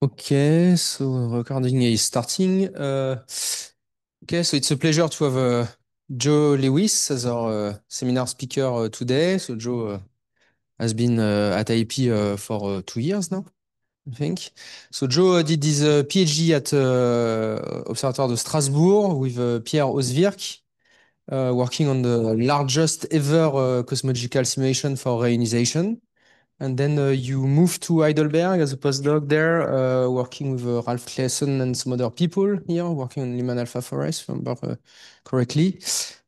Okay, so recording is starting. Okay, so it's a pleasure to have Joe Lewis as our seminar speaker today. So Joe has been at IAP for 2 years now, I think. So Joe did his PhD at Observatoire de Strasbourg with Pierre Oswirk, working on the largest ever cosmological simulation for reionization. And then you moved to Heidelberg as a postdoc there, working with Ralph Claessen and some other people here, working on Lyman Alpha Forest, if I remember correctly.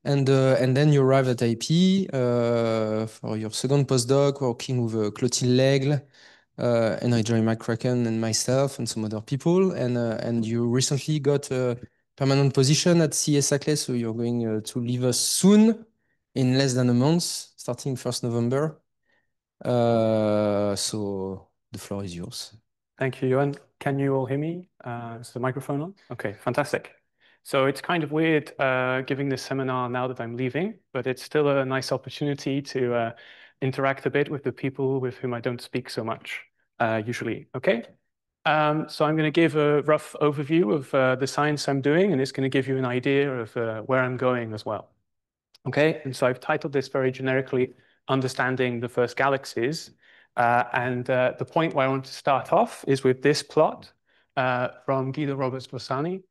And then you arrived at IP for your second postdoc, working with Clotilde L'Aigle, and Jerry McCracken and myself and some other people. And you recently got a permanent position at CES Saclay, so you're going to leave us soon, in less than a month, starting 1st November. So the floor is yours. Thank you, Johan. Can you all hear me? Is the microphone on? Okay, fantastic. So it's kind of weird giving this seminar now that I'm leaving, but it's still a nice opportunity to interact a bit with the people with whom I don't speak so much usually. Okay. So I'm going to give a rough overview of the science I'm doing, and it's going to give you an idea of where I'm going as well. Okay, and so I've titled this very generically, Understanding the First Galaxies. The point where I want to start off is with this plot from Guido Roberts Bossani.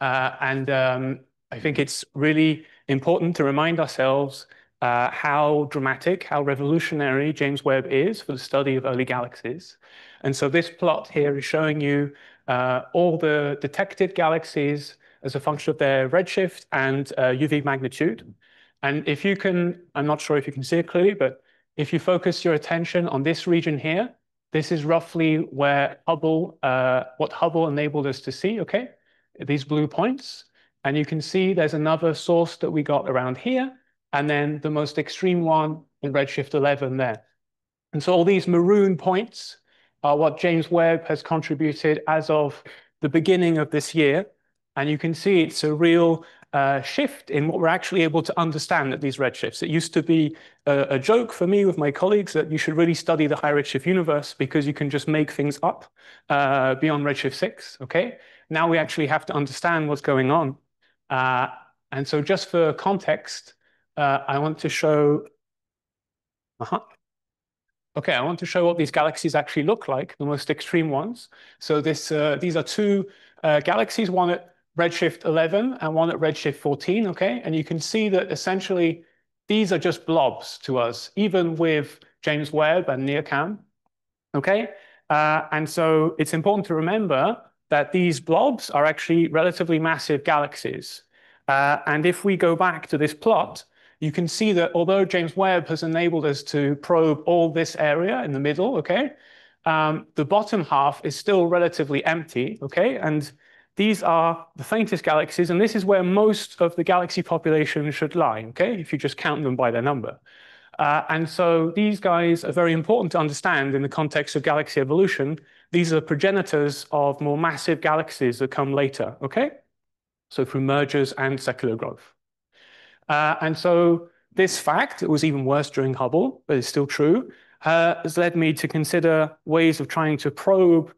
I think it's really important to remind ourselves how dramatic, how revolutionary James Webb is for the study of early galaxies. And so this plot here is showing you all the detected galaxies as a function of their redshift and UV magnitude. And if you can, I'm not sure if you can see it clearly, but if you focus your attention on this region here, this is roughly where Hubble, what Hubble enabled us to see, okay? These blue points. And you can see there's another source that we got around here, and then the most extreme one in redshift 11 there. And so all these maroon points are what James Webb has contributed as of the beginning of this year. And you can see it's a real shift in what we're actually able to understand at these redshifts. It used to be a joke for me with my colleagues that you should really study the high redshift universe because you can just make things up beyond redshift 6, okay? Now we actually have to understand what's going on. And so just for context, I want to show... Okay, I want to show what these galaxies actually look like, the most extreme ones. So these are two galaxies, one at redshift 11 and one at redshift 14, okay? And you can see that essentially these are just blobs to us, even with James Webb and NIRCam, okay? And so it's important to remember that these blobs are actually relatively massive galaxies. And if we go back to this plot, you can see that although James Webb has enabled us to probe all this area in the middle, okay, the bottom half is still relatively empty, okay, and these are the faintest galaxies, and this is where most of the galaxy population should lie, okay, if you just count them by their number. And so these guys are very important to understand in the context of galaxy evolution. These are progenitors of more massive galaxies that come later, okay? So through mergers and secular growth. And so this fact, it was even worse during Hubble, but it's still true, has led me to consider ways of trying to probe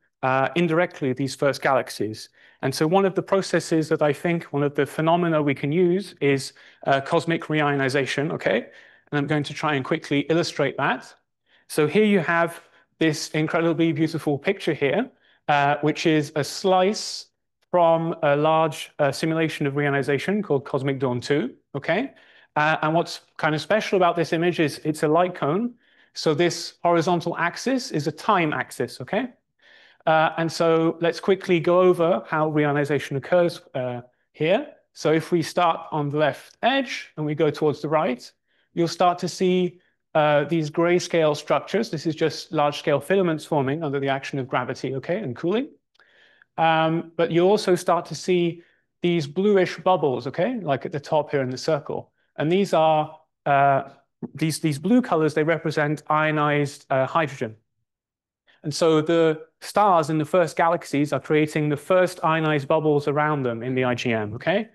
indirectly these first galaxies. And so one of the processes that I think, one of the phenomena we can use is cosmic reionization, okay? And I'm going to try and quickly illustrate that. So here you have this incredibly beautiful picture here, which is a slice from a large simulation of reionization called Cosmic Dawn 2, okay? And what's kind of special about this image is it's a light cone. So this horizontal axis is a time axis, okay? And so let's quickly go over how reionization occurs here. So if we start on the left edge and we go towards the right, you'll start to see these grayscale structures. This is just large-scale filaments forming under the action of gravity, okay, and cooling. But you also start to see these bluish bubbles, okay, like at the top here in the circle. And these are, these blue colors, they represent ionized hydrogen. And so the stars in the first galaxies are creating the first ionized bubbles around them in the IGM, okay?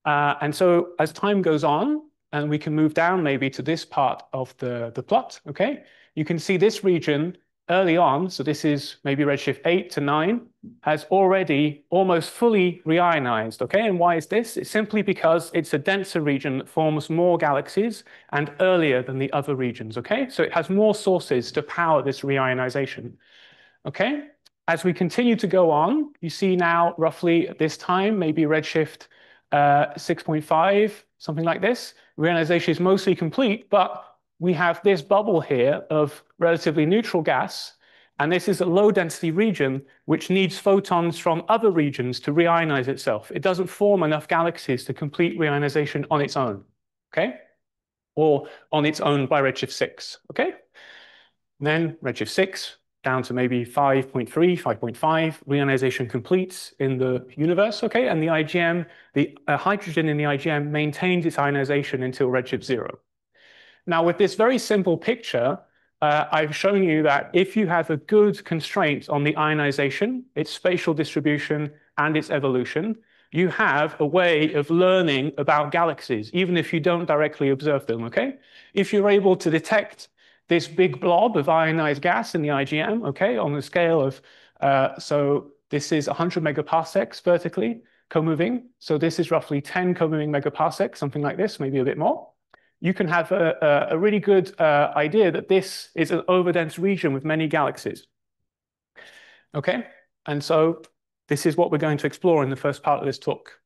And so as time goes on, and we can move down maybe to this part of the plot, okay? You can see this region early on, so this is maybe redshift 8 to 9, has already almost fully reionized, okay? And why is this? It's simply because it's a denser region that forms more galaxies and earlier than the other regions, okay? So it has more sources to power this reionization, okay? As we continue to go on, you see now roughly at this time, maybe redshift 6.5, something like this. Reionization is mostly complete, but we have this bubble here of relatively neutral gas, and this is a low density region which needs photons from other regions to reionize itself. It doesn't form enough galaxies to complete reionization on its own, okay? Or on its own by redshift 6, okay? And then redshift 6 down to maybe 5.3, 5.5, reionization completes in the universe, okay? And the IgM, the hydrogen in the IgM maintains its ionization until redshift 0. Now, with this very simple picture, I've shown you that if you have a good constraint on the ionization, its spatial distribution, and its evolution, you have a way of learning about galaxies, even if you don't directly observe them, okay? If you're able to detect this big blob of ionized gas in the IgM, okay, on the scale of, so this is 100 megaparsecs vertically co-moving. So this is roughly 10 co-moving megaparsecs, something like this, maybe a bit more. You can have a really good idea that this is an overdense region with many galaxies. Okay, and so this is what we're going to explore in the first part of this talk.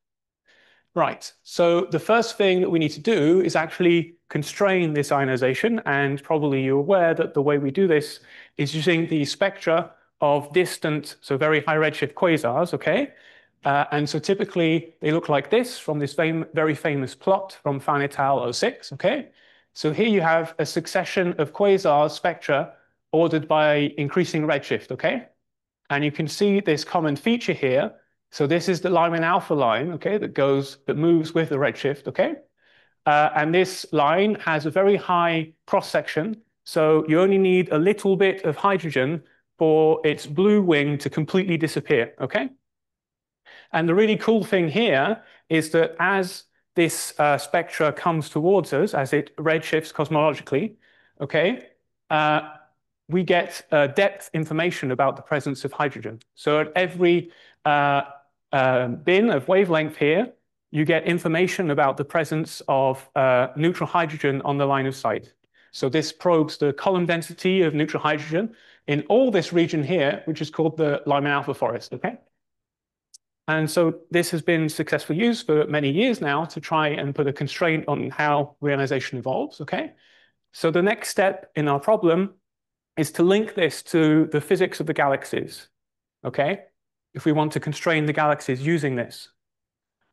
Right, so the first thing that we need to do is actually constrain this ionization, and probably you're aware that the way we do this is using the spectra of distant, so very high redshift quasars, okay? And so typically they look like this from this very famous plot from Fan et al. 06, okay? So here you have a succession of quasar spectra ordered by increasing redshift, okay? And you can see this common feature here. So this is the Lyman alpha line, okay, that moves with the redshift, okay? And this line has a very high cross section. So you only need a little bit of hydrogen for its blue wing to completely disappear, okay? And the really cool thing here is that as this spectra comes towards us, as it redshifts cosmologically, okay, we get depth information about the presence of hydrogen. So at every bin of wavelength here, you get information about the presence of neutral hydrogen on the line of sight. So this probes the column density of neutral hydrogen in all this region here, which is called the Lyman alpha forest, okay? And so this has been successfully used for many years now to try and put a constraint on how reionization evolves, okay? So the next step in our problem is to link this to the physics of the galaxies, okay? If we want to constrain the galaxies using this.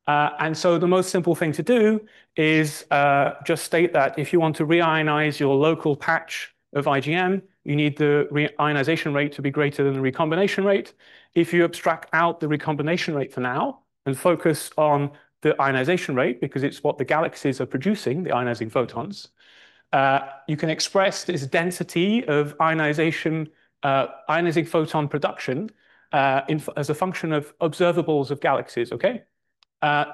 And so the most simple thing to do is just state that if you want to reionize your local patch of IgM, you need the reionization rate to be greater than the recombination rate. If you abstract out the recombination rate for now and focus on the ionization rate, because it's what the galaxies are producing, the ionizing photons, you can express this density of ionizing photon production as a function of observables of galaxies, okay?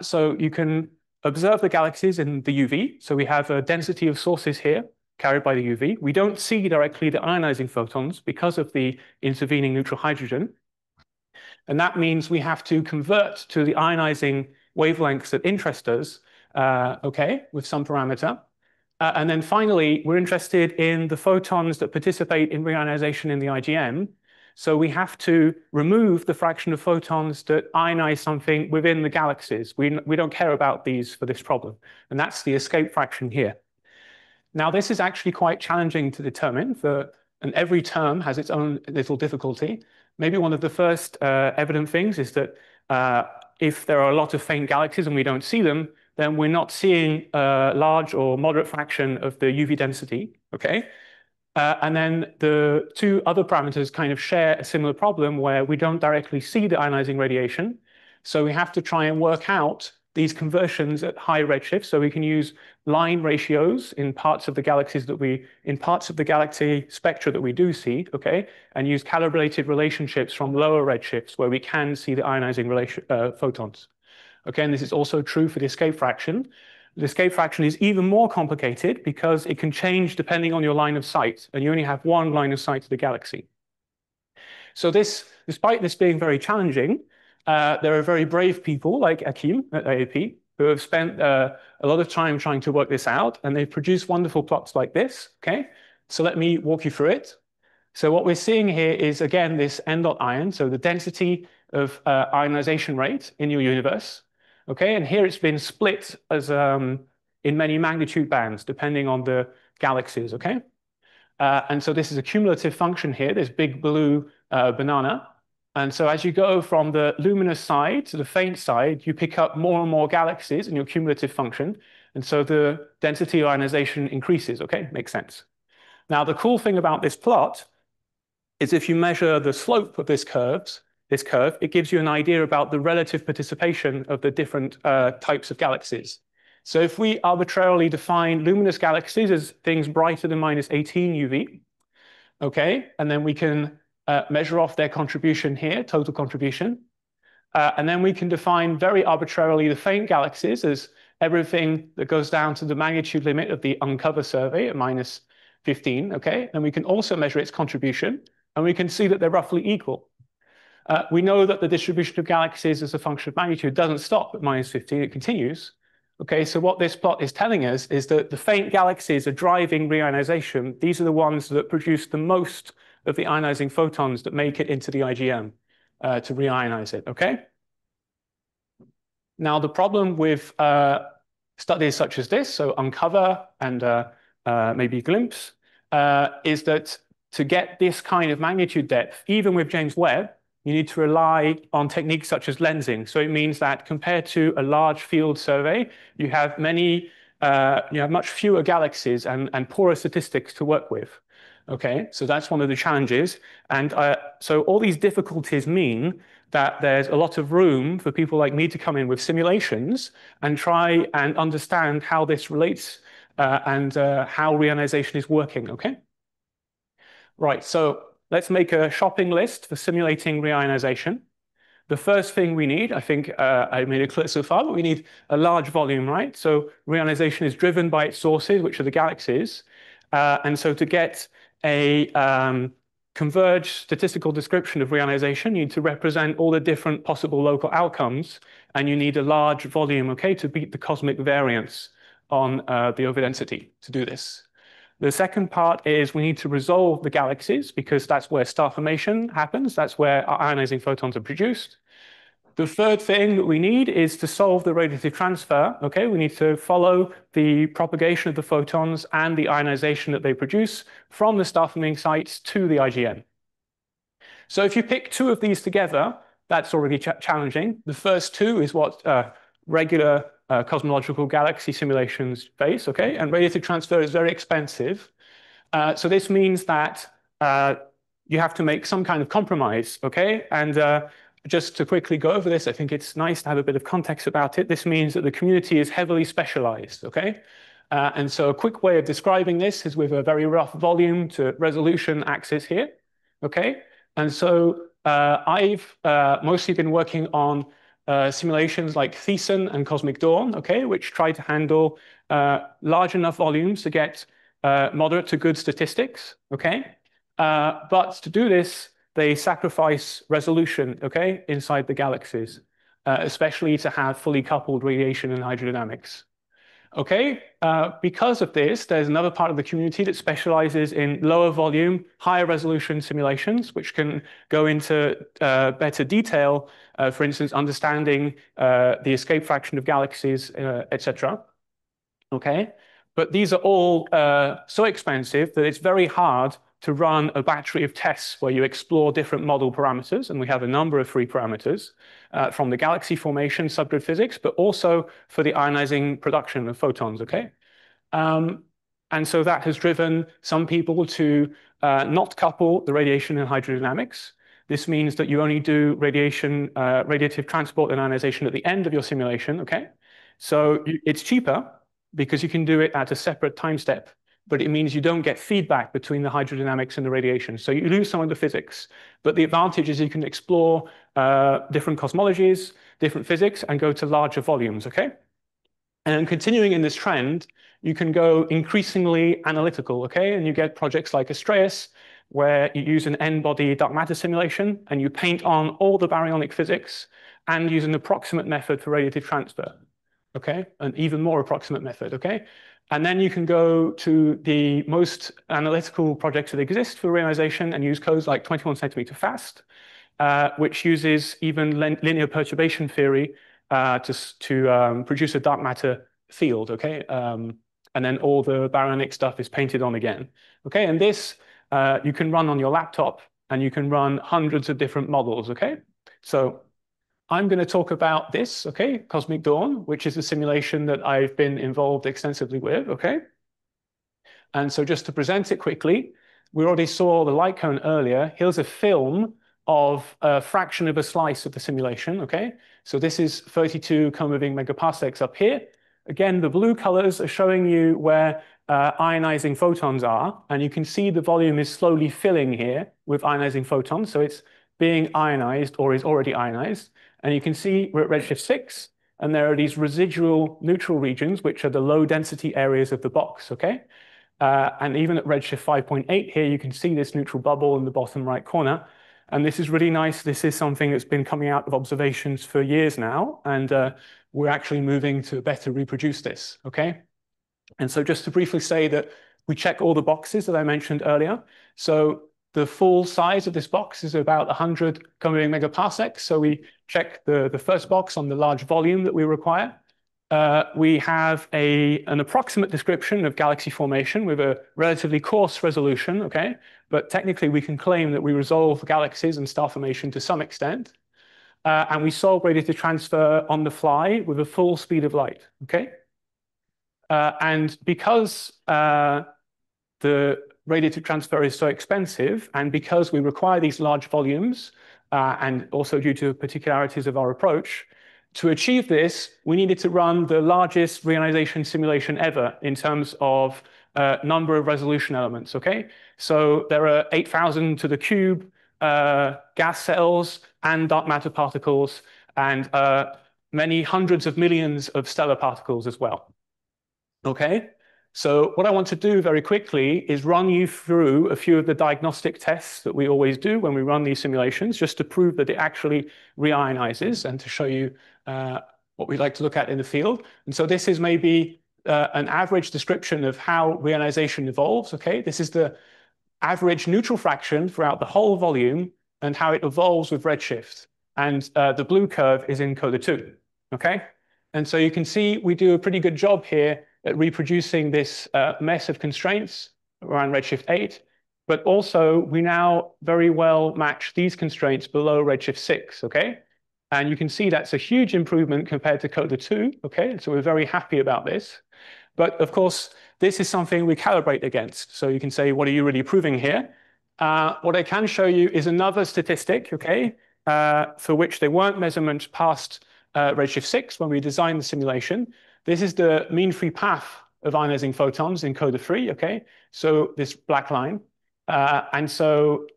So you can observe the galaxies in the UV. So we have a density of sources here carried by the UV. We don't see directly the ionizing photons because of the intervening neutral hydrogen. And that means we have to convert to the ionizing wavelengths that interest us, okay, with some parameter. And then finally, we're interested in the photons that participate in reionization in the IgM. So we have to remove the fraction of photons that ionize something within the galaxies. We don't care about these for this problem. And that's the escape fraction here. Now, this is actually quite challenging to determine, and every term has its own little difficulty. Maybe one of the first evident things is that if there are a lot of faint galaxies and we don't see them, then we're not seeing a large or moderate fraction of the UV density, okay? And then the two other parameters kind of share a similar problem where we don't directly see the ionizing radiation. So we have to try and work out these conversions at high redshift. So we can use line ratios in parts of the galaxies in parts of the galaxy spectra that we do see, okay? And use calibrated relationships from lower redshifts where we can see the ionizing photons. Okay, and this is also true for the escape fraction. The escape fraction is even more complicated because it can change depending on your line of sight, and you only have one line of sight to the galaxy. So despite this being very challenging, there are very brave people like Akim at IAP who have spent a lot of time trying to work this out, and they've produced wonderful plots like this, okay? So let me walk you through it. So what we're seeing here is, again, this n dot ion, so the density of ionization rate in your universe, okay? And here it's been split as in many magnitude bands, depending on the galaxies, okay? And so this is a cumulative function here, this big blue banana. And so as you go from the luminous side to the faint side, you pick up more and more galaxies in your cumulative function. And so the density of ionization increases, okay? Makes sense. Now, the cool thing about this plot is if you measure the slope of this curve, it gives you an idea about the relative participation of the different types of galaxies. So if we arbitrarily define luminous galaxies as things brighter than -18 UV, okay, and then we can measure off their contribution here, total contribution, and then we can define very arbitrarily the faint galaxies as everything that goes down to the magnitude limit of the uncover survey at -15, okay, and we can also measure its contribution, and we can see that they're roughly equal. We know that the distribution of galaxies as a function of magnitude doesn't stop at -15, it continues. Okay, so what this plot is telling us is that the faint galaxies are driving reionization. These are the ones that produce the most of the ionizing photons that make it into the IGM to reionize it, okay? Now, the problem with studies such as this, so Uncover and maybe Glimpse, is that to get this kind of magnitude depth, even with James Webb, you need to rely on techniques such as lensing. So it means that compared to a large field survey, you have much fewer galaxies and poorer statistics to work with. Okay, so that's one of the challenges. And so all these difficulties mean that there's a lot of room for people like me to come in with simulations and try and understand how this relates and how reionization is working, okay? Right, so let's make a shopping list for simulating reionization. The first thing we need, I think I made it clear so far, but we need a large volume, right? So reionization is driven by its sources, which are the galaxies. And so to get a converged statistical description of reionization, you need to represent all the different possible local outcomes, and you need a large volume, okay, to beat the cosmic variance on the overdensity to do this. The second part is we need to resolve the galaxies because that's where star formation happens. That's where our ionizing photons are produced. The third thing that we need is to solve the radiative transfer. Okay, we need to follow the propagation of the photons and the ionization that they produce from the star forming sites to the IGN. So if you pick two of these together, that's already challenging. The first two is what regular cosmological galaxy simulations face, okay? And radiative transfer is very expensive. So this means that you have to make some kind of compromise, okay? And just to quickly go over this, I think it's nice to have a bit of context about it. This means that the community is heavily specialized, okay? And so a quick way of describing this is with a very rough volume to resolution axis here, okay? And so I've mostly been working on simulations like Thiessen and Cosmic Dawn, okay, which try to handle large enough volumes to get moderate to good statistics, okay? But to do this, they sacrifice resolution, okay, inside the galaxies, especially to have fully coupled radiation and hydrodynamics. Okay, because of this, there's another part of the community that specializes in lower volume, higher resolution simulations, which can go into better detail, for instance, understanding the escape fraction of galaxies, etc. Okay, but these are all so expensive that it's very hard to run a battery of tests where you explore different model parameters, and we have a number of free parameters from the galaxy formation, subgrid physics, but also for the ionizing production of photons, okay? And so that has driven some people to not couple the radiation and hydrodynamics. This means that you only do radiation, radiative transport and ionization at the end of your simulation, okay? So it's cheaper because you can do it at a separate time step, but it means you don't get feedback between the hydrodynamics and the radiation. So you lose some of the physics, but the advantage is you can explore different cosmologies, different physics, and go to larger volumes, okay? And continuing in this trend, you can go increasingly analytical, okay? And you get projects like ASTRAEUS where you use an n-body dark matter simulation and you paint on all the baryonic physics and use an approximate method for radiative transfer, okay? An even more approximate method, okay? And then you can go to the most analytical projects that exist for reionization and use codes like 21 centimeter fast, which uses even linear perturbation theory to produce a dark matter field, okay? And then all the baryonic stuff is painted on again, okay? And this you can run on your laptop and you can run hundreds of different models, okay? So I'm going to talk about this, okay? Cosmic Dawn, which is a simulation that I've been involved extensively with, okay? And so just to present it quickly, we already saw the light cone earlier. Here's a film of a fraction of a slice of the simulation, okay? So this is 32 co-moving megaparsecs up here. Again, the blue colors are showing you where ionizing photons are, and you can see the volume is slowly filling here with ionizing photons, so it's being ionized or is already ionized. And you can see we're at redshift 6, and there are these residual neutral regions, which are the low density areas of the box, okay? And even at redshift 5.8 here, you can see this neutral bubble in the bottom right corner. And this is really nice. This is something that's been coming out of observations for years now. And we're actually moving to better reproduce this, okay? And so just to briefly say that we check all the boxes that I mentioned earlier. So the full size of this box is about 100 co-moving megaparsecs. So we check the first box on the large volume that we require. We have an approximate description of galaxy formation with a relatively coarse resolution, okay? But technically, we can claim that we resolve galaxies and star formation to some extent. And we solve radiative transfer on the fly with a full speed of light, okay? And because the radiative transfer is so expensive, and because we require these large volumes, and also due to particularities of our approach, to achieve this, we needed to run the largest reionization simulation ever in terms of number of resolution elements, okay? So there are 8,000 to the cube gas cells and dark matter particles, and many hundreds of millions of stellar particles as well, okay? So what I want to do very quickly is run you through a few of the diagnostic tests that we always do when we run these simulations, just to prove that it actually reionizes and to show you what we like to look at in the field. And so this is maybe an average description of how reionization evolves, okay? This is the average neutral fraction throughout the whole volume and how it evolves with redshift. And the blue curve is in Coda 2, okay? And so you can see we do a pretty good job here at reproducing this mess of constraints around redshift 8, but also we now very well match these constraints below redshift 6, okay? And you can see that's a huge improvement compared to Coda 2, okay? So we're very happy about this. But of course, this is something we calibrate against. So you can say, what are you really proving here? What I can show you is another statistic, okay, for which there weren't measurements past redshift 6 when we designed the simulation. This is the mean free path of ionizing photons in Coda 3, okay? So this black line. And so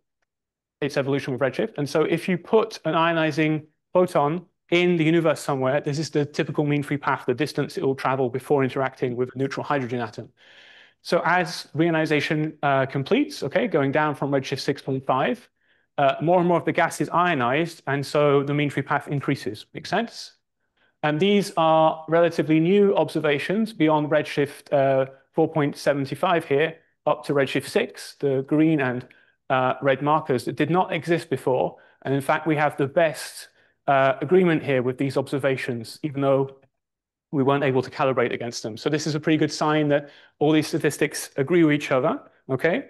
it's evolution with redshift. And so if you put an ionizing photon in the universe somewhere, this is the typical mean free path, the distance it will travel before interacting with a neutral hydrogen atom. So as reionization completes, okay, going down from redshift 6.5, more and more of the gas is ionized, and so the mean free path increases. Make sense? And these are relatively new observations beyond redshift 4.75 here, up to redshift 6, the green and red markers that did not exist before. And in fact, we have the best agreement here with these observations, even though we weren't able to calibrate against them. So this is a pretty good sign that all these statistics agree with each other, okay?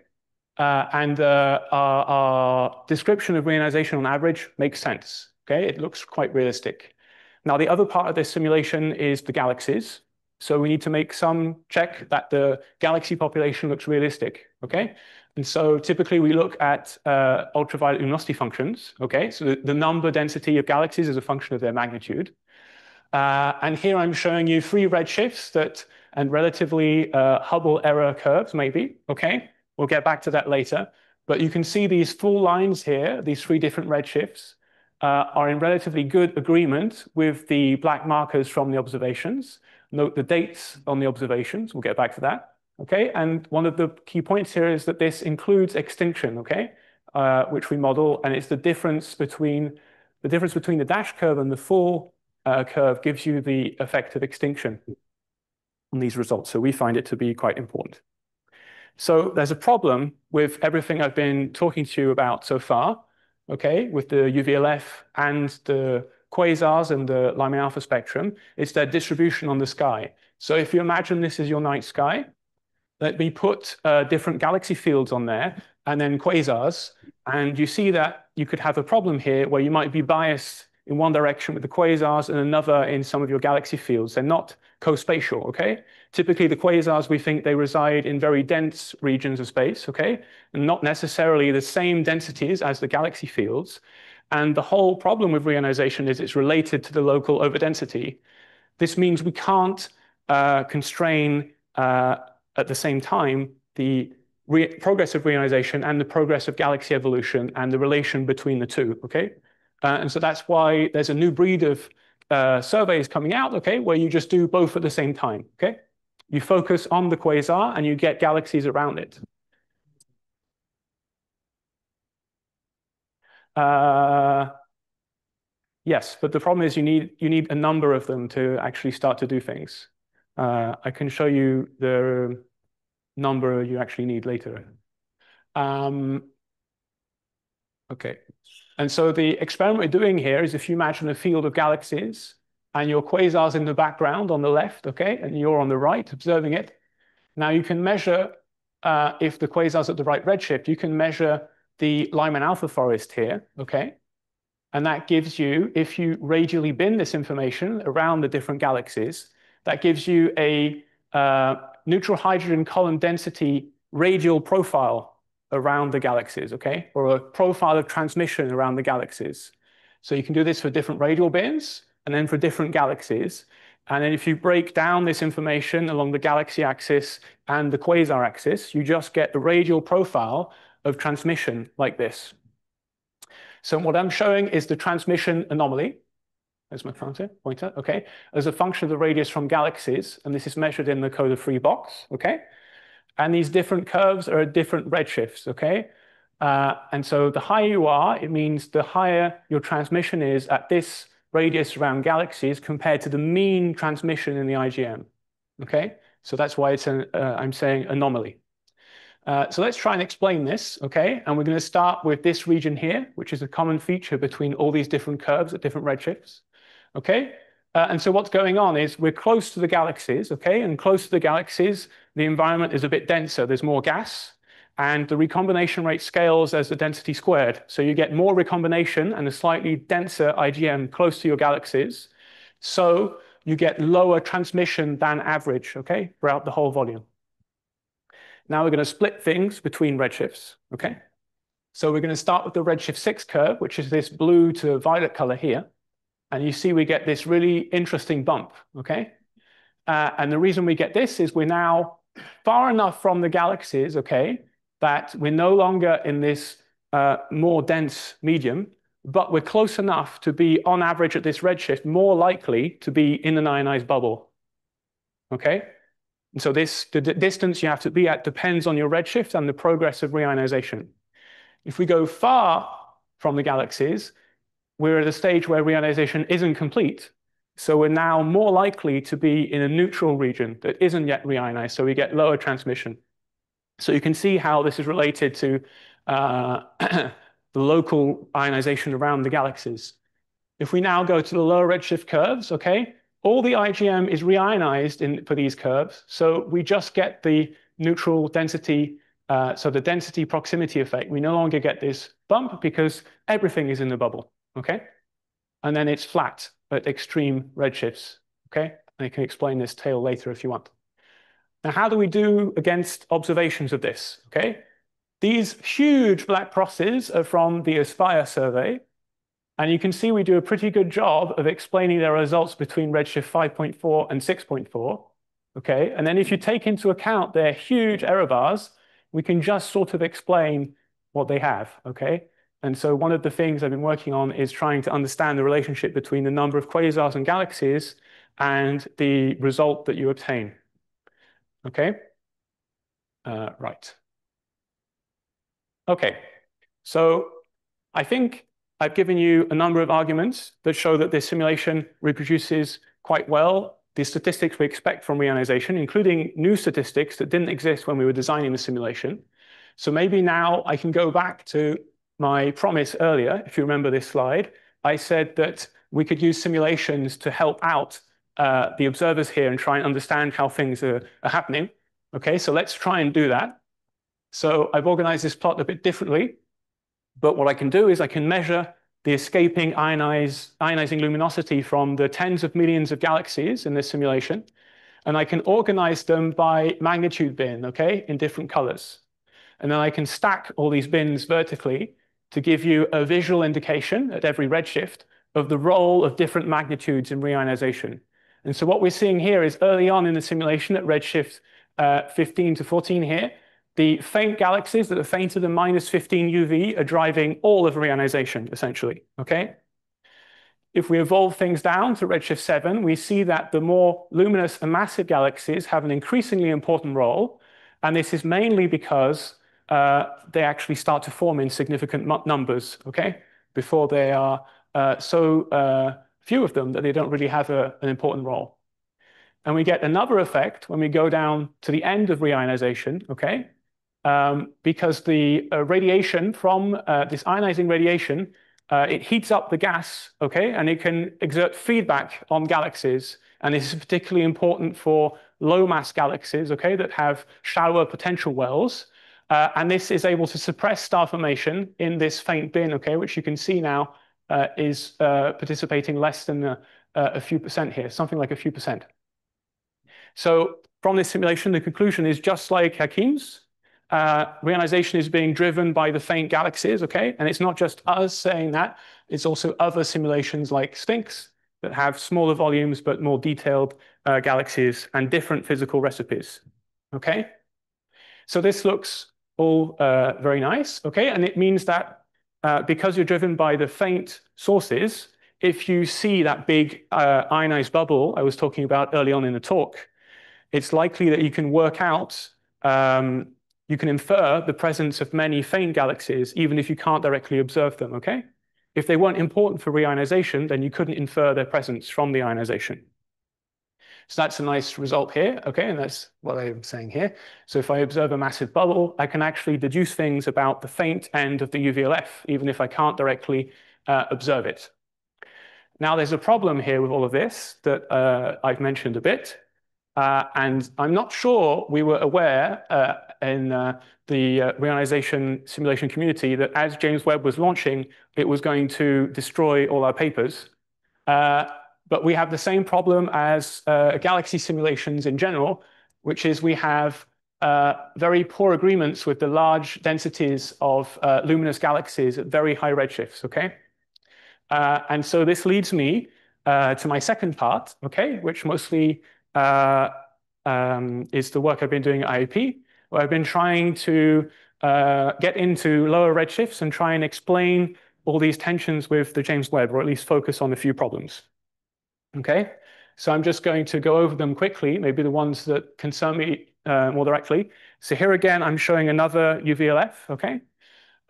And our description of reionization on average makes sense, okay? It looks quite realistic. Now, the other part of this simulation is the galaxies. So we need to make some check that the galaxy population looks realistic, okay? And so typically we look at ultraviolet luminosity functions, okay? So the number density of galaxies is a function of their magnitude. And here I'm showing you 3 redshifts and relatively Hubble error curves, maybe, okay? We'll get back to that later. But you can see these full lines here, these 3 different redshifts, are in relatively good agreement with the black markers from the observations. Note the dates on the observations. We'll get back to that. Okay, and one of the key points here is that this includes extinction, okay, which we model, and it's the difference between the dash curve and the full curve gives you the effect of extinction on these results. So we find it to be quite important. So there's a problem with everything I've been talking to you about so far, okay, with the UVLF and the quasars and the Lyman alpha spectrum. It's their distribution on the sky. So if you imagine this is your night sky, let me put different galaxy fields on there and then quasars. And you see that you could have a problem here where you might be biased in one direction with the quasars and another in some of your galaxy fields. They're not co-spatial, okay? Typically, the quasars, we think they reside in very dense regions of space, okay? And not necessarily the same densities as the galaxy fields. And the whole problem with reionization is it's related to the local overdensity. This means we can't constrain at the same time the progress of reionization and the progress of galaxy evolution and the relation between the two, okay? And so that's why there's a new breed of surveys coming out, okay, where you just do both at the same time, okay? You focus on the quasar and you get galaxies around it. Yes, but the problem is you need a number of them to actually start to do things. I can show you the number you actually need later. Okay. And so the experiment we're doing here is if you imagine a field of galaxies and your quasars in the background on the left, okay, and you're on the right observing it. Now you can measure, if the quasar's at the right redshift, you can measure the Lyman alpha forest here, okay? And that gives you, if you radially bin this information around the different galaxies, that gives you a neutral hydrogen column density radial profile around the galaxies, okay? Or a profile of transmission around the galaxies. So you can do this for different radial bins and then for different galaxies. And then if you break down this information along the galaxy axis and the quasar axis, you just get the radial profile of transmission like this. So what I'm showing is the transmission anomaly. There's my pointer, okay, as a function of the radius from galaxies, and this is measured in the Coda-free box, okay? And these different curves are at different redshifts, okay? And so the higher you are, it means the higher your transmission is at this radius around galaxies compared to the mean transmission in the IGM, okay? So that's why it's I'm saying anomaly. So let's try and explain this, okay? And we're going to start with this region here, which is a common feature between all these different curves at different redshifts, okay? And so what's going on is we're close to the galaxies, okay? And close to the galaxies, the environment is a bit denser. There's more gas, and the recombination rate scales as the density squared. So you get more recombination and a slightly denser IgM close to your galaxies. So you get lower transmission than average, okay, throughout the whole volume. Now we're going to split things between redshifts, okay? So we're going to start with the redshift 6 curve, which is this blue to violet color here. And you see we get this really interesting bump, okay? And the reason we get this is we're now far enough from the galaxies, okay, that we're no longer in this more dense medium, but we're close enough to be, on average at this redshift, more likely to be in an ionized bubble, okay? And so the distance you have to be at depends on your redshift and the progress of reionization. If we go far from the galaxies, we're at a stage where reionization isn't complete. So we're now more likely to be in a neutral region that isn't yet reionized, so we get lower transmission. So you can see how this is related to the local ionization around the galaxies. If we now go to the lower redshift curves, okay, all the IgM is reionized for these curves, so we just get the neutral density, so the density proximity effect. We no longer get this bump because everything is in the bubble, okay? And then it's flat at extreme redshifts, okay? And I can explain this tail later if you want. Now, how do we do against observations of this, okay? These huge black crosses are from the Aspire survey, and you can see we do a pretty good job of explaining their results between redshift 5.4 and 6.4, okay? And then if you take into account their huge error bars, we can just sort of explain what they have, okay? And so one of the things I've been working on is trying to understand the relationship between the number of quasars and galaxies and the result that you obtain, okay? right. Okay, so I think I've given you a number of arguments that show that this simulation reproduces quite well the statistics we expect from reionization, including new statistics that didn't exist when we were designing the simulation. So maybe now I can go back to my promise earlier. If you remember this slide, I said that we could use simulations to help out the observers here and try and understand how things are happening. Okay, so let's try and do that. So I've organized this plot a bit differently, but what I can do is I can measure the escaping ionizing luminosity from the tens of millions of galaxies in this simulation, and I can organize them by magnitude bin, okay, in different colors. And then I can stack all these bins vertically to give you a visual indication at every redshift of the role of different magnitudes in reionization. And so what we're seeing here is early on in the simulation at redshift 15 to 14 here, the faint galaxies that are fainter than -15 UV are driving all of reionization, essentially, okay? If we evolve things down to redshift 7, we see that the more luminous and massive galaxies have an increasingly important role, and this is mainly because they actually start to form in significant numbers, okay? Before they are so few of them that they don't really have an important role. And we get another effect when we go down to the end of reionization, okay? Because the radiation from this ionizing radiation, it heats up the gas, okay? And it can exert feedback on galaxies. And this is particularly important for low mass galaxies, okay, that have shallower potential wells. And this is able to suppress star formation in this faint bin, okay, which you can see now is participating less than a few percent here, something like a few percent. So from this simulation, the conclusion is just like Hakim's. Reionization is being driven by the faint galaxies, okay? And it's not just us saying that, it's also other simulations like STINKS that have smaller volumes but more detailed galaxies and different physical recipes, okay? So this looks all very nice, okay? And it means that because you're driven by the faint sources, if you see that big ionized bubble I was talking about early on in the talk, it's likely that you can work out, you can infer the presence of many faint galaxies, even if you can't directly observe them, okay? If they weren't important for reionization, then you couldn't infer their presence from the ionization. So that's a nice result here, okay? And that's what I'm saying here. So if I observe a massive bubble, I can actually deduce things about the faint end of the UVLF, even if I can't directly observe it. Now, there's a problem here with all of this that I've mentioned a bit. And I'm not sure we were aware in the reionization simulation community that as James Webb was launching, it was going to destroy all our papers. But we have the same problem as galaxy simulations in general, which is we have very poor agreements with the large densities of luminous galaxies at very high redshifts, okay? And so this leads me to my second part, okay, which mostly is the work I've been doing at IAP, where I've been trying to get into lower redshifts and try and explain all these tensions with the James Webb, or at least focus on a few problems. Okay, so I'm just going to go over them quickly, maybe the ones that concern me more directly. So here again, I'm showing another UVLF, okay?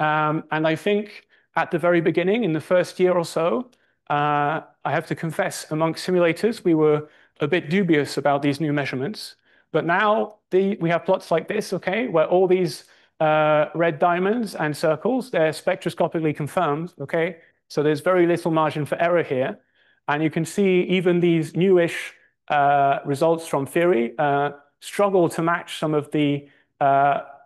And I think at the very beginning, in the first year or so, I have to confess, amongst simulators, we were a bit dubious about these new measurements. But now we have plots like this, okay, where all these red diamonds and circles, they're spectroscopically confirmed, okay? So there's very little margin for error here. And you can see even these newish results from theory struggle to match some of the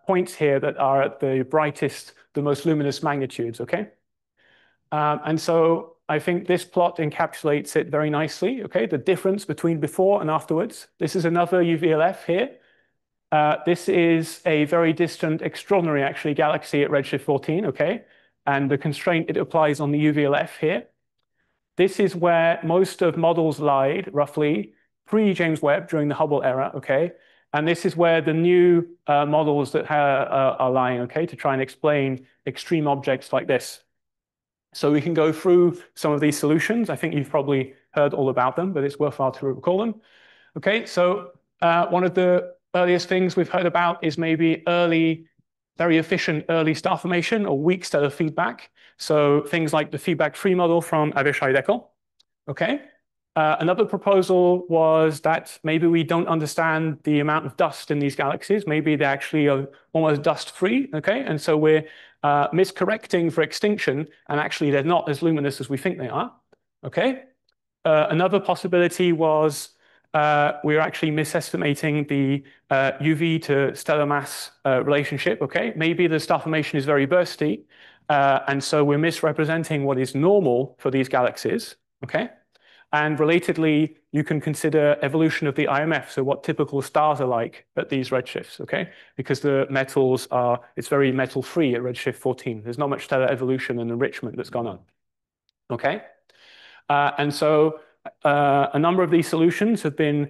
points here that are at the brightest, the most luminous magnitudes, okay? And so I think this plot encapsulates it very nicely, okay? The difference between before and afterwards. This is another UVLF here. This is a very distant, extraordinary, actually, galaxy at redshift 14, okay? And the constraint it applies on the UVLF here. This is where most of models lied, roughly, pre-James Webb during the Hubble era, okay? And this is where the new models that are lying, okay, to try and explain extreme objects like this. So we can go through some of these solutions. I think you've probably heard all about them, but it's worthwhile to recall them. Okay, so one of the earliest things we've heard about is maybe very efficient early star formation or weak stellar feedback. So things like the feedback-free model from Avishai Deckel. Okay. Another proposal was that maybe we don't understand the amount of dust in these galaxies. Maybe they actually are almost dust-free. Okay. And so we're miscorrecting for extinction, and actually they're not as luminous as we think they are. Okay. Another possibility was we're actually misestimating the UV to stellar mass relationship. Okay, maybe the star formation is very bursty, and so we're misrepresenting what is normal for these galaxies. Okay, and relatedly, you can consider evolution of the IMF, so what typical stars are like at these redshifts. Okay, because the metals it's very metal free at redshift 14. There's not much stellar evolution and enrichment that's gone on. Okay. And so a number of these solutions have been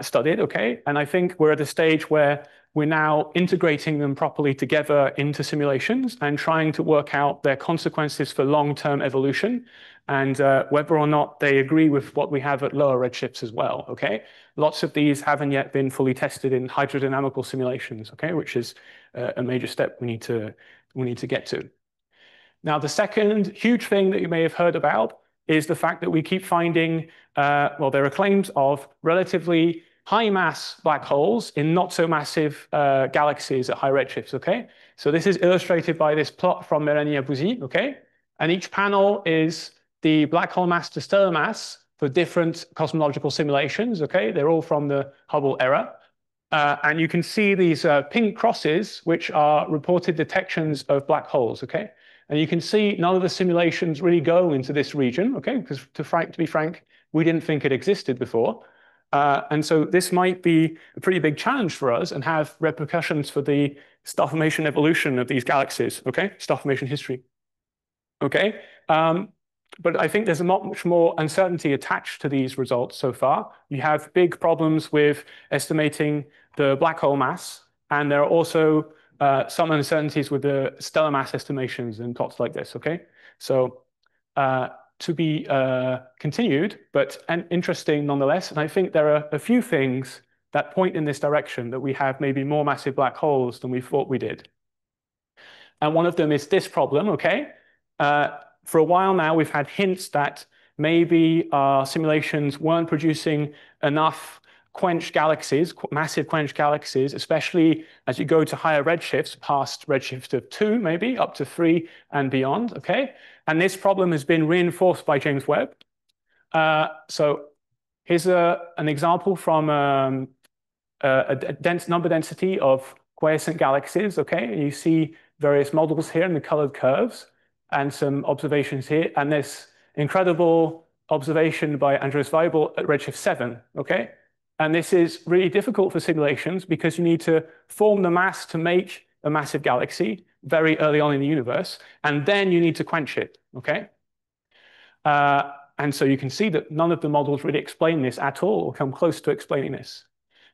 studied, okay? And I think we're at a stage where we're now integrating them properly together into simulations and trying to work out their consequences for long-term evolution and whether or not they agree with what we have at lower redshifts as well, okay? Lots of these haven't yet been fully tested in hydrodynamical simulations, okay? Which is a major step we need to get to. Now, the second huge thing that you may have heard about is the fact that we keep finding, well, there are claims of relatively high mass black holes in not so massive galaxies at high redshifts, okay? So this is illustrated by this plot from Mélanie Abouzzi, okay? And each panel is the black hole mass to stellar mass for different cosmological simulations, okay? They're all from the Hubble era. And you can see these pink crosses, which are reported detections of black holes, okay? And you can see none of the simulations really go into this region, okay? Because to be frank, we didn't think it existed before. And so this might be a pretty big challenge for us and have repercussions for the star formation evolution of these galaxies, okay? Star formation history, okay? But I think there's much more uncertainty attached to these results so far. You have big problems with estimating the black hole mass, and there are also some uncertainties with the stellar mass estimations and plots like this, okay? So to be continued, but interesting nonetheless. And I think there are a few things that point in this direction that we have maybe more massive black holes than we thought we did. And one of them is this problem, okay? For a while now, we've had hints that maybe our simulations weren't producing enough quenched galaxies, massive quenched galaxies, especially as you go to higher redshifts, past redshift of 2, maybe, up to 3 and beyond, okay? And this problem has been reinforced by James Webb. So here's an example from a dense number density of quiescent galaxies, okay? And you see various models here in the colored curves and some observations here. And this incredible observation by Andreas Weibel at redshift 7, okay? And this is really difficult for simulations because you need to form the mass to make a massive galaxy very early on in the universe, and then you need to quench it, okay? And so you can see that none of the models really explain this at all or come close to explaining this.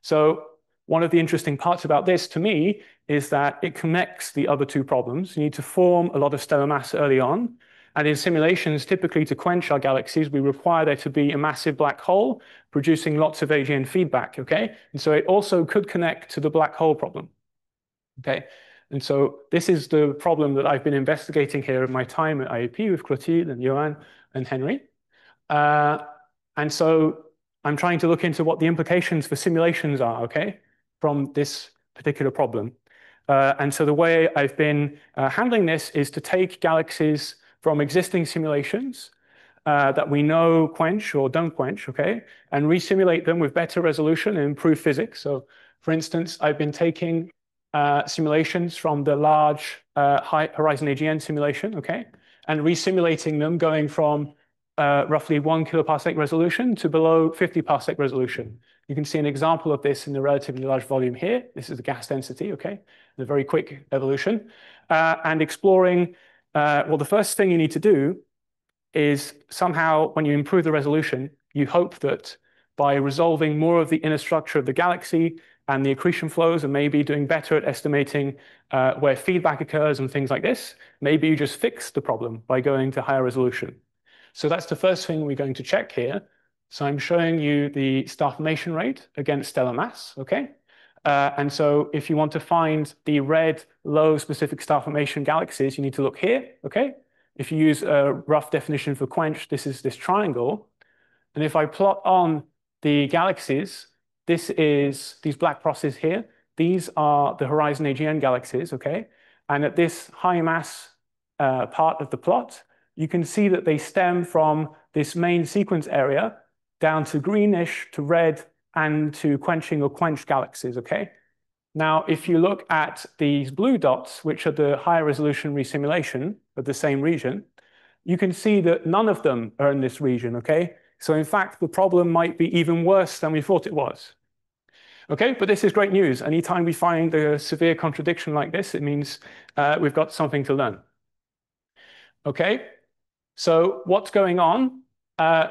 So one of the interesting parts about this to me is that it connects the other two problems. You need to form a lot of stellar mass early on. And in simulations, typically to quench our galaxies, we require there to be a massive black hole producing lots of AGN feedback, okay? And so it also could connect to the black hole problem, okay? And so this is the problem that I've been investigating here in my time at IAP with Clotilde and Johan and Henry. And so I'm trying to look into what the implications for simulations are, okay, from this particular problem. And so the way I've been handling this is to take galaxies from existing simulations that we know quench or don't quench, okay, and resimulate them with better resolution and improved physics. So for instance, I've been taking simulations from the large High Horizon AGN simulation, okay, and resimulating them going from roughly 1 kiloparsec resolution to below 50 parsec resolution. You can see an example of this in the relatively large volume here. This is the gas density, okay, the very quick evolution. And exploring, well, the first thing you need to do is somehow, when you improve the resolution, you hope that by resolving more of the inner structure of the galaxy and the accretion flows and maybe doing better at estimating where feedback occurs and things like this, maybe you just fix the problem by going to higher resolution. So that's the first thing we're going to check here. So I'm showing you the star formation rate against stellar mass, okay? And so if you want to find the red low specific star formation galaxies, you need to look here, okay? If you use a rough definition for quench, this is this triangle. And if I plot on the galaxies, this is these black crosses here. These are the Horizon AGN galaxies, okay? And at this high mass part of the plot, you can see that they stem from this main sequence area down to greenish, to red, and to quenching or quenched galaxies, okay? Now, if you look at these blue dots, which are the higher resolution resimulation of the same region, you can see that none of them are in this region, okay? So in fact, the problem might be even worse than we thought it was. Okay, but this is great news. Anytime we find a severe contradiction like this, it means we've got something to learn. Okay, so what's going on?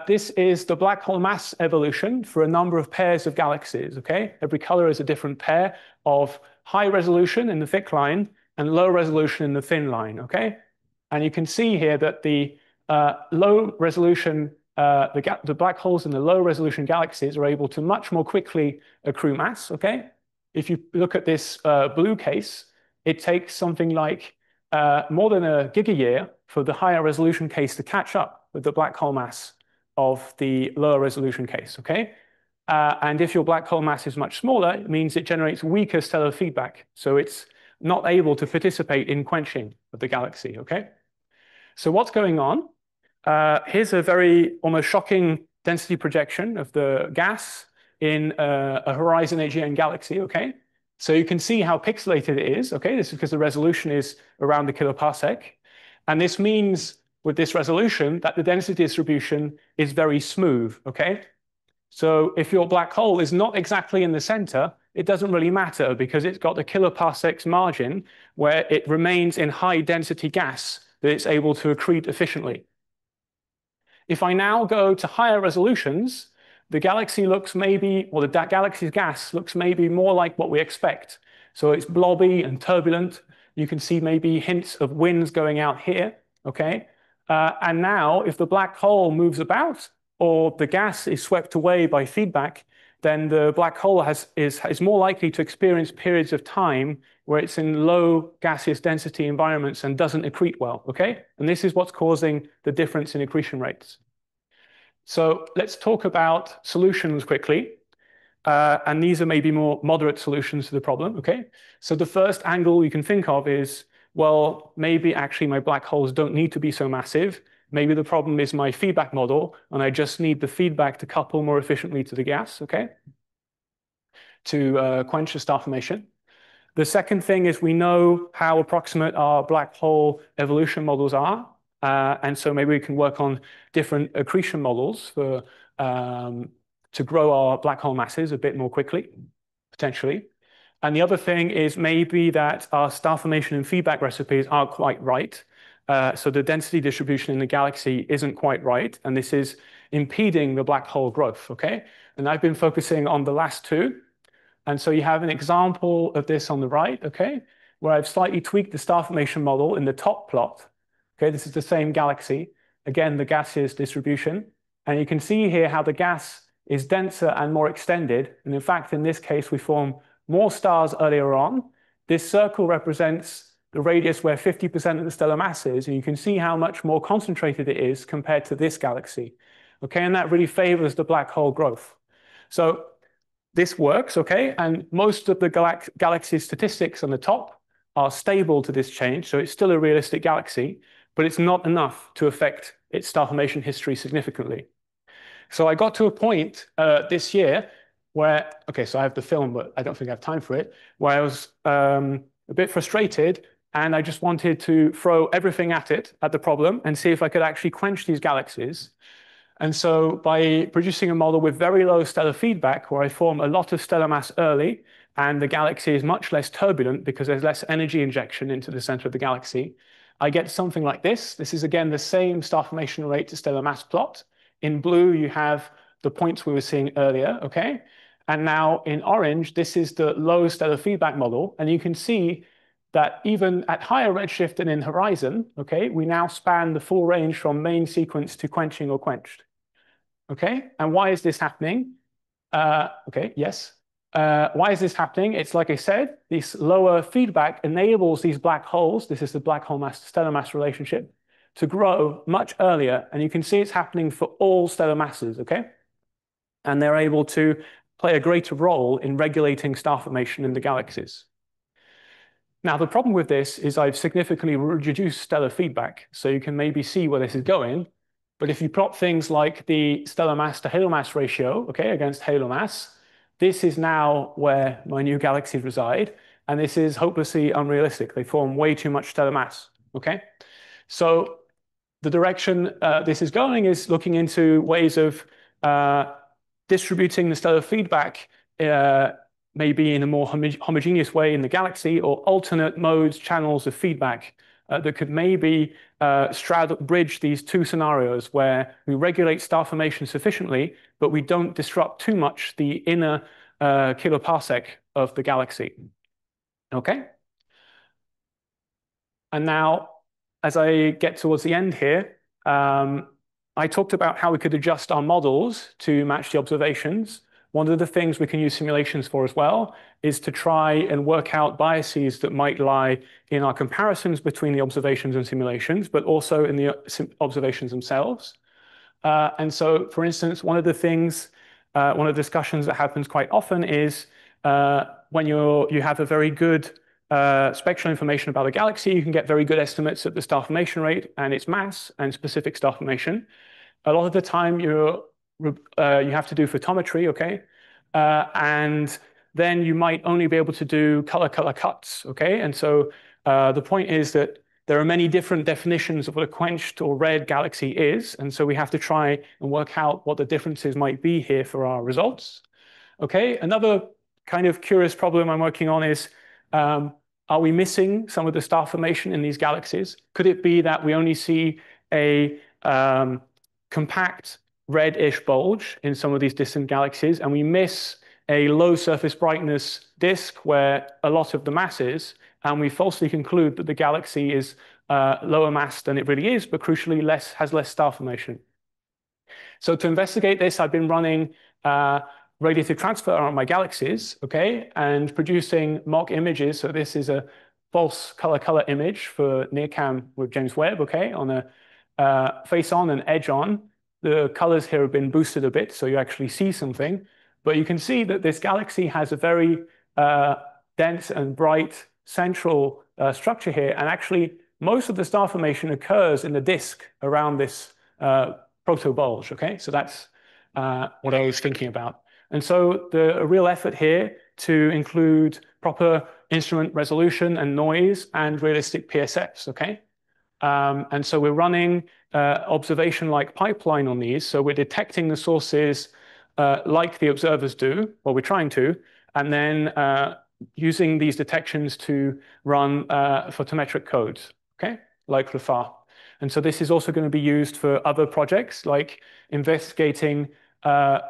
This is the black hole mass evolution for a number of pairs of galaxies, okay? Every color is a different pair of high resolution in the thick line and low resolution in the thin line, okay? And you can see here that the low resolution, the black holes in the low resolution galaxies are able to much more quickly accrue mass, okay? If you look at this blue case, it takes something like more than a gigayear for the higher resolution case to catch up with the black hole mass of the lower resolution case, okay? And if your black hole mass is much smaller, it means it generates weaker stellar feedback. So it's not able to participate in quenching of the galaxy, okay? So what's going on? Here's a very almost shocking density projection of the gas in a Horizon AGN galaxy, okay? So you can see how pixelated it is, okay? This is because the resolution is around the kiloparsec. And this means with this resolution that the density distribution is very smooth, okay? So if your black hole is not exactly in the center, it doesn't really matter because it's got a kiloparsecs margin where it remains in high density gas that it's able to accrete efficiently. If I now go to higher resolutions, the galaxy looks maybe, or the galaxy's gas looks maybe more like what we expect. So it's blobby and turbulent. You can see maybe hints of winds going out here, okay? And now if the black hole moves about or the gas is swept away by feedback, then the black hole is more likely to experience periods of time where it's in low gaseous density environments and doesn't accrete well, okay? And this is what's causing the difference in accretion rates. So let's talk about solutions quickly. And these are maybe more moderate solutions to the problem, okay? So the first angle you can think of is, well, maybe actually my black holes don't need to be so massive. Maybe the problem is my feedback model, and I just need the feedback to couple more efficiently to the gas, okay? To quench the star formation. The second thing is we know how approximate our black hole evolution models are. And so maybe we can work on different accretion models for to grow our black hole masses a bit more quickly, potentially. And the other thing is maybe that our star formation and feedback recipes aren't quite right. So the density distribution in the galaxy isn't quite right, and this is impeding the black hole growth, okay? And I've been focusing on the last two. And so you have an example of this on the right, okay, where I've slightly tweaked the star formation model in the top plot. Okay, this is the same galaxy. Again, the gaseous distribution. And you can see here how the gas is denser and more extended. And in fact, in this case, we form more stars earlier on. This circle represents the radius where 50% of the stellar mass is. And you can see how much more concentrated it is compared to this galaxy. Okay, and that really favors the black hole growth. So this works, okay? And most of the galaxy statistics on the top are stable to this change. So it's still a realistic galaxy, but it's not enough to affect its star formation history significantly. So I got to a point this year where, okay, so I have the film, but I don't think I have time for it, where I was a bit frustrated and I just wanted to throw everything at it, at the problem, and see if I could actually quench these galaxies. And so by producing a model with very low stellar feedback, where I form a lot of stellar mass early, and the galaxy is much less turbulent because there's less energy injection into the center of the galaxy, I get something like this. This is, again, the same star formation rate to stellar mass plot. In blue, you have the points we were seeing earlier, okay? And now in orange, this is the low stellar feedback model. And you can see that even at higher redshift than in Horizon, okay, we now span the full range from main sequence to quenching or quenched. Okay, and why is this happening? Okay, yes. Why is this happening? It's like I said, this lower feedback enables these black holes, this is the black hole mass to stellar mass relationship, to grow much earlier. And you can see it's happening for all stellar masses, okay? And they're able to play a greater role in regulating star formation in the galaxies. Now, the problem with this is I've significantly reduced stellar feedback, so you can maybe see where this is going. But if you plot things like the stellar mass to halo mass ratio, okay, against halo mass, this is now where my new galaxies reside, and this is hopelessly unrealistic. They form way too much stellar mass, okay? So the direction this is going is looking into ways of distributing the stellar feedback maybe in a more homogeneous way in the galaxy, or alternate modes, channels of feedback that could maybe bridge these two scenarios where we regulate star formation sufficiently, but we don't disrupt too much the inner kiloparsec of the galaxy. Okay? And now, as I get towards the end here, I talked about how we could adjust our models to match the observations. One of the things we can use simulations for as well is to try and work out biases that might lie in our comparisons between the observations and simulations, but also in the observations themselves. And so, for instance, one of the discussions that happens quite often is when you have a very good spectral information about a galaxy, you can get very good estimates of the star formation rate and its mass and specific star formation. A lot of the time, you have to do photometry, okay? And then you might only be able to do color cuts, okay? And so the point is that there are many different definitions of what a quenched or red galaxy is, and so we have to try and work out what the differences might be here for our results. Okay, another kind of curious problem I'm working on is, are we missing some of the star formation in these galaxies? Could it be that we only see a compact reddish bulge in some of these distant galaxies, and we miss a low surface brightness disk where a lot of the mass is, and we falsely conclude that the galaxy is lower mass than it really is, but crucially has less star formation. So to investigate this, I've been running radiative transfer on my galaxies, okay, and producing mock images. So this is a false color image for NIRCam with James Webb, okay, on a face on and edge on. The colors here have been boosted a bit, so you actually see something. But you can see that this galaxy has a very dense and bright central structure here. And actually, most of the star formation occurs in the disk around this proto-bulge, okay? So that's what I was thinking about. And so the real effort here to include proper instrument resolution and noise and realistic PSFs, okay? And so we're running observation-like pipeline on these. So we're detecting the sources like the observers do, or we're trying to, and then using these detections to run photometric codes, okay, like LEFAR. And so this is also going to be used for other projects, like investigating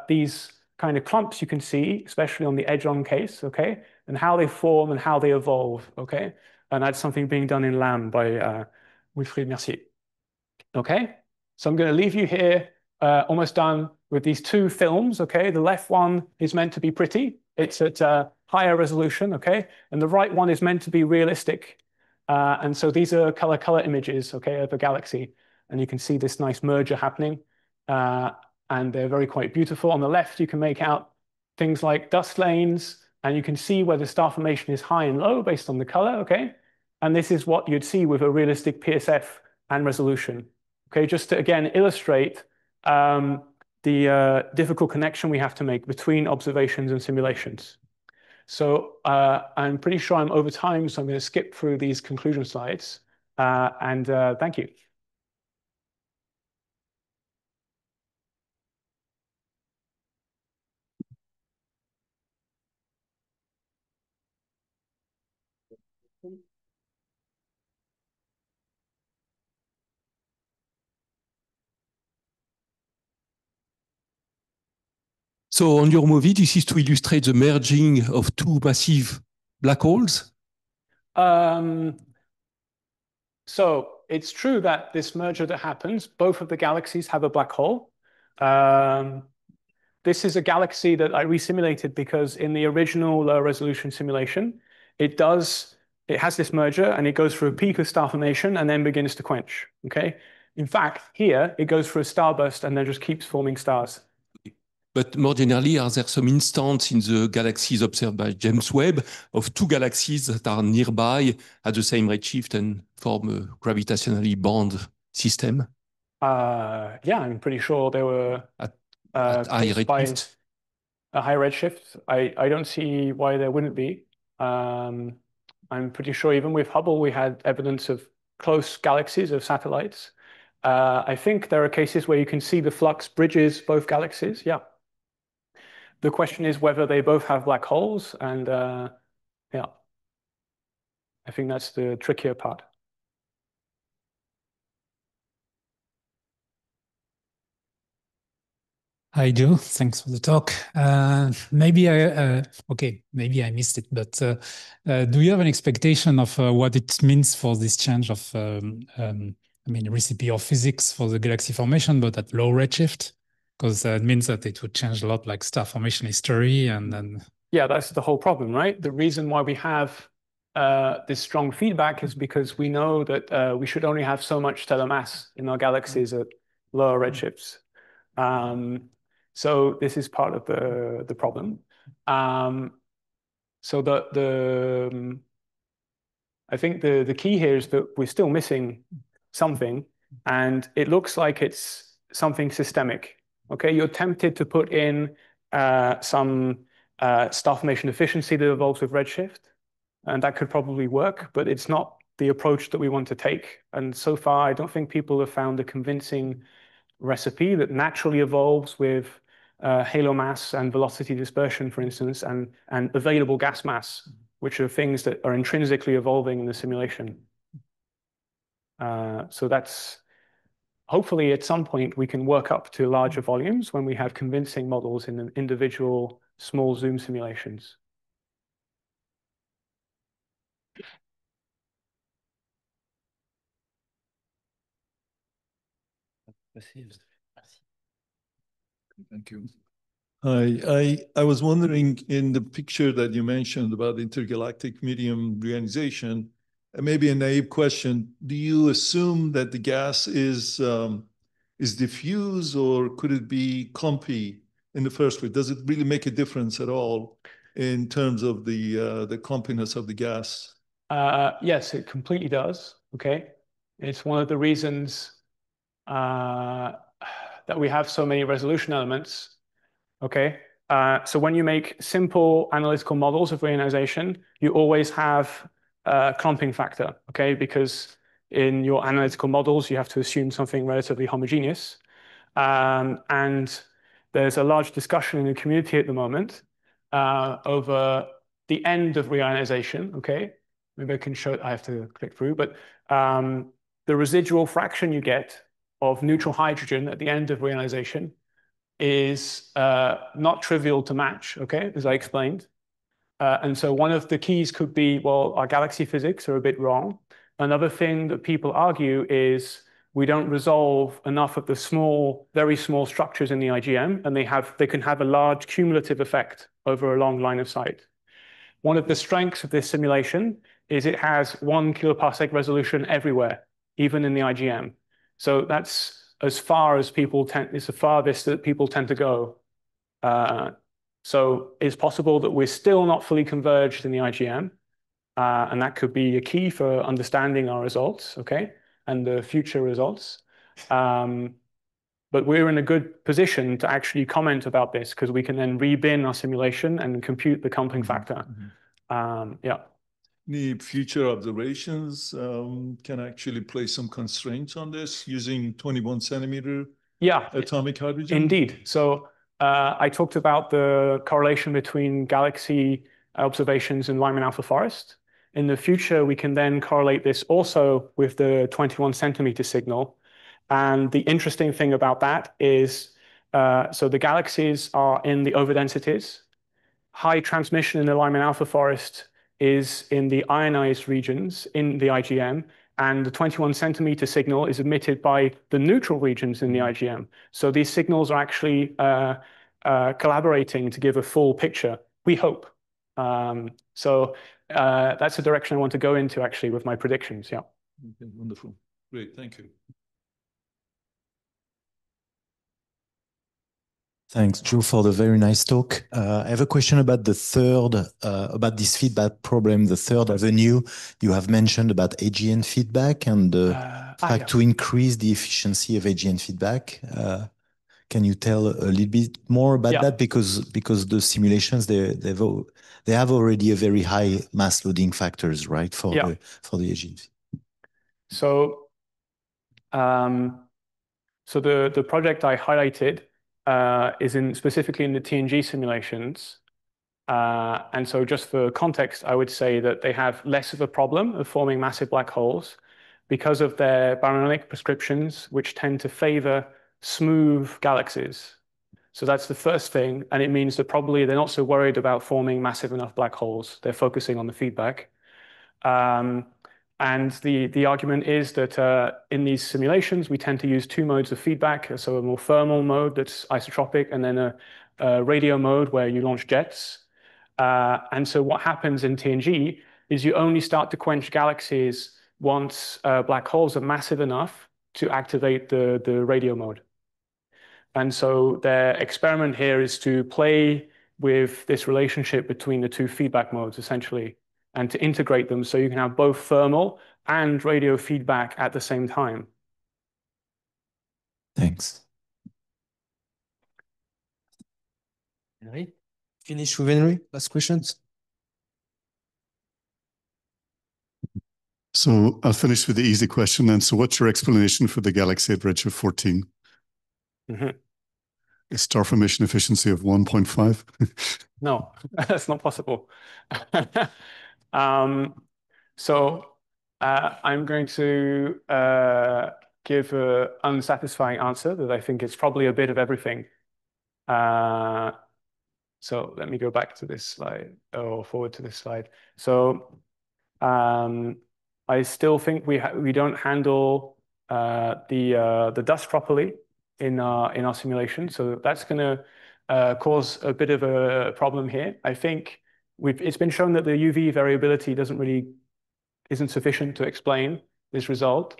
these kind of clumps you can see, especially on the edge-on case, okay, and how they form and how they evolve, okay? And that's something being done in LAM by Wilfried Mercier. Okay, so I'm going to leave you here, almost done with these two films, okay? The left one is meant to be pretty. It's at higher resolution, okay? And the right one is meant to be realistic. And so these are color images, okay, of a galaxy. And you can see this nice merger happening. And they're very quite beautiful. On the left, you can make out things like dust lanes, and you can see where the star formation is high and low based on the color, okay? And this is what you'd see with a realistic PSF and resolution. Okay, just to again illustrate the difficult connection we have to make between observations and simulations. So I'm pretty sure I'm over time, so I'm going to skip through these conclusion slides. And thank you. So on your movie, this is to illustrate the merging of two massive black holes? So it's true that this merger that happens, both of the galaxies have a black hole. this is a galaxy that I resimulated because in the original low resolution simulation, it has this merger and it goes through a peak of star formation and then begins to quench. Okay. In fact, here it goes through a starburst and then just keeps forming stars. But more generally, are there some instances in the galaxies observed by James Webb of two galaxies that are nearby at the same redshift and form a gravitationally bound system? Yeah, I'm pretty sure there were At high redshift? A high redshift. I don't see why there wouldn't be. I'm pretty sure even with Hubble, we had evidence of close galaxies of satellites. I think there are cases where you can see the flux bridges both galaxies. Yeah. The question is whether they both have black holes, and yeah, I think that's the trickier part. Hi, Joe. Thanks for the talk. Maybe I missed it, but do you have an expectation of what it means for this change of, recipe of physics for the galaxy formation, but at low redshift? Because it means that it would change a lot, like star formation history, and then. Yeah, that's the whole problem, right? The reason why we have this strong feedback is because we know that we should only have so much stellar mass in our galaxies at lower redshifts. So this is part of the problem. So I think the key here is that we're still missing something, and it looks like it's something systemic. Okay, you're tempted to put in some star formation efficiency that evolves with redshift, and that could probably work, but it's not the approach that we want to take. And so far, I don't think people have found a convincing recipe that naturally evolves with halo mass and velocity dispersion, for instance, and available gas mass, which are things that are intrinsically evolving in the simulation. So that's hopefully at some point we can work up to larger volumes when we have convincing models in individual small zoom simulations. Thank you. I was wondering, in the picture that you mentioned about intergalactic medium reionization, maybe a naive question, do you assume that the gas is diffuse, or could it be clumpy in the first place? Does it really make a difference at all in terms of the clumpiness of the gas? Yes, it completely does. Okay. It's one of the reasons that we have so many resolution elements. Okay. So when you make simple analytical models of reionization, you always have a clumping factor. Okay. Because in your analytical models, you have to assume something relatively homogeneous. And there's a large discussion in the community at the moment over the end of reionization. Okay. Maybe I can show it. I have to click through, but the residual fraction you get of neutral hydrogen at the end of reionization is not trivial to match, okay, as I explained. And so one of the keys could be, well, our galaxy physics are a bit wrong. Another thing that people argue is we don't resolve enough of the small, very small structures in the IGM, and they can have a large cumulative effect over a long line of sight. One of the strengths of this simulation is it has 1 kiloparsec resolution everywhere, even in the IGM. So that's as far as it's the farthest that people tend to go. So it's possible that we're still not fully converged in the IGM, and that could be a key for understanding our results, okay, and the future results. But we're in a good position to actually comment about this because we can then rebin our simulation and compute the clumping factor. Yeah. The future observations can actually place some constraints on this using 21 centimeter atomic hydrogen? Indeed. So I talked about the correlation between galaxy observations in Lyman alpha forest. In the future, we can then correlate this also with the 21 centimeter signal. And the interesting thing about that is, so the galaxies are in the overdensities. High transmission in the Lyman alpha forest is in the ionized regions in the IGM, and the 21 centimeter signal is emitted by the neutral regions in the IGM. So these signals are actually collaborating to give a full picture, we hope. So that's the direction I want to go into actually with my predictions. Yeah. Okay, wonderful. Great, thank you. Thanks, Joe, for the very nice talk. I have a question about the third, about this feedback problem, the third avenue you have mentioned about AGN feedback and the fact to increase the efficiency of AGN feedback. Can you tell a little bit more about that? Because the simulations, they have already a very high mass loading factors, right, for the AGN. So, the project I highlighted is specifically in the TNG simulations. And so just for context, I would say that they have less of a problem of forming massive black holes because of their baryonic prescriptions, which tend to favor smooth galaxies. So that's the first thing. And it means that probably they're not so worried about forming massive enough black holes. They're focusing on the feedback. And the argument is that in these simulations, we tend to use two modes of feedback. So a more thermal mode that's isotropic, and then a radio mode where you launch jets. And so what happens in TNG is you only start to quench galaxies once black holes are massive enough to activate the radio mode. And so their experiment here is to play with this relationship between the two feedback modes, essentially, and to integrate them so you can have both thermal and radio feedback at the same time. Thanks. Henry? Finish with Henry. Last questions. So I'll finish with the easy question then. So what's your explanation for the galaxy at redshift 14? A star formation efficiency of 1.5? No, that's not possible. So I'm going to give an unsatisfying answer that I think is probably a bit of everything. So let me go back to this slide or forward to this slide. So I still think we don't handle the dust properly in our simulation. So that's going to cause a bit of a problem here. I think it's been shown that the UV variability isn't sufficient to explain this result.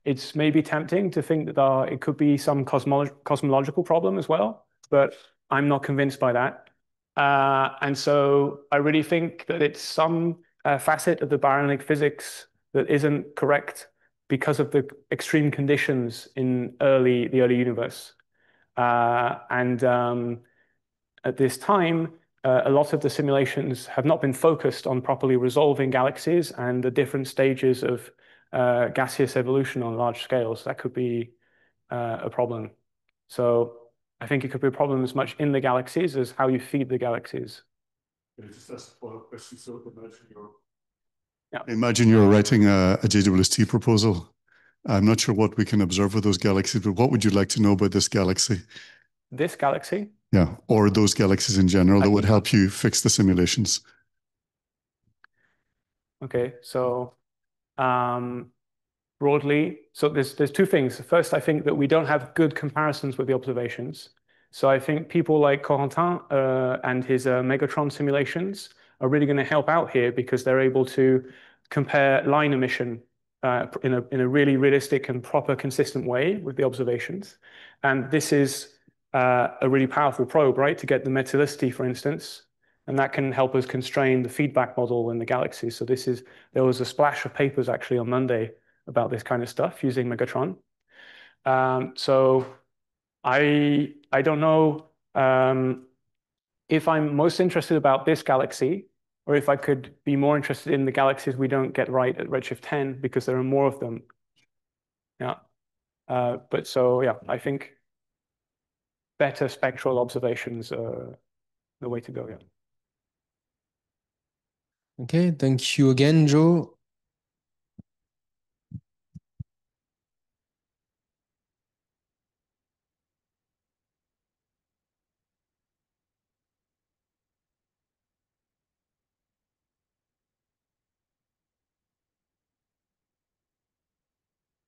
It's maybe tempting to think that it could be some cosmological problem as well, but I'm not convinced by that. And so I really think that it's some facet of the baryonic physics that isn't correct because of the extreme conditions in the early universe. And at this time, a lot of the simulations have not been focused on properly resolving galaxies and the different stages of gaseous evolution on large scales. That could be a problem. So I think it could be a problem as much in the galaxies as how you feed the galaxies. Imagine you're writing a JWST proposal. I'm not sure what we can observe with those galaxies, but what would you like to know about this galaxy? This galaxy? Yeah, or those galaxies in general that would help you fix the simulations. Okay, so broadly, so there's two things. First, I think that we don't have good comparisons with the observations. So I think people like Corentin and his Megatron simulations are really going to help out here because they're able to compare line emission in a really realistic and proper, consistent way with the observations. And this is a really powerful probe, right, to get the metallicity, for instance. And that can help us constrain the feedback model in the galaxy. So there was a splash of papers actually on Monday about this kind of stuff using Megatron. So I don't know if I'm most interested about this galaxy or if I could be more interested in the galaxies we don't get right at redshift 10 because there are more of them. Yeah. But so, yeah, I think better spectral observations are the way to go, yeah. Okay, thank you again, Joe.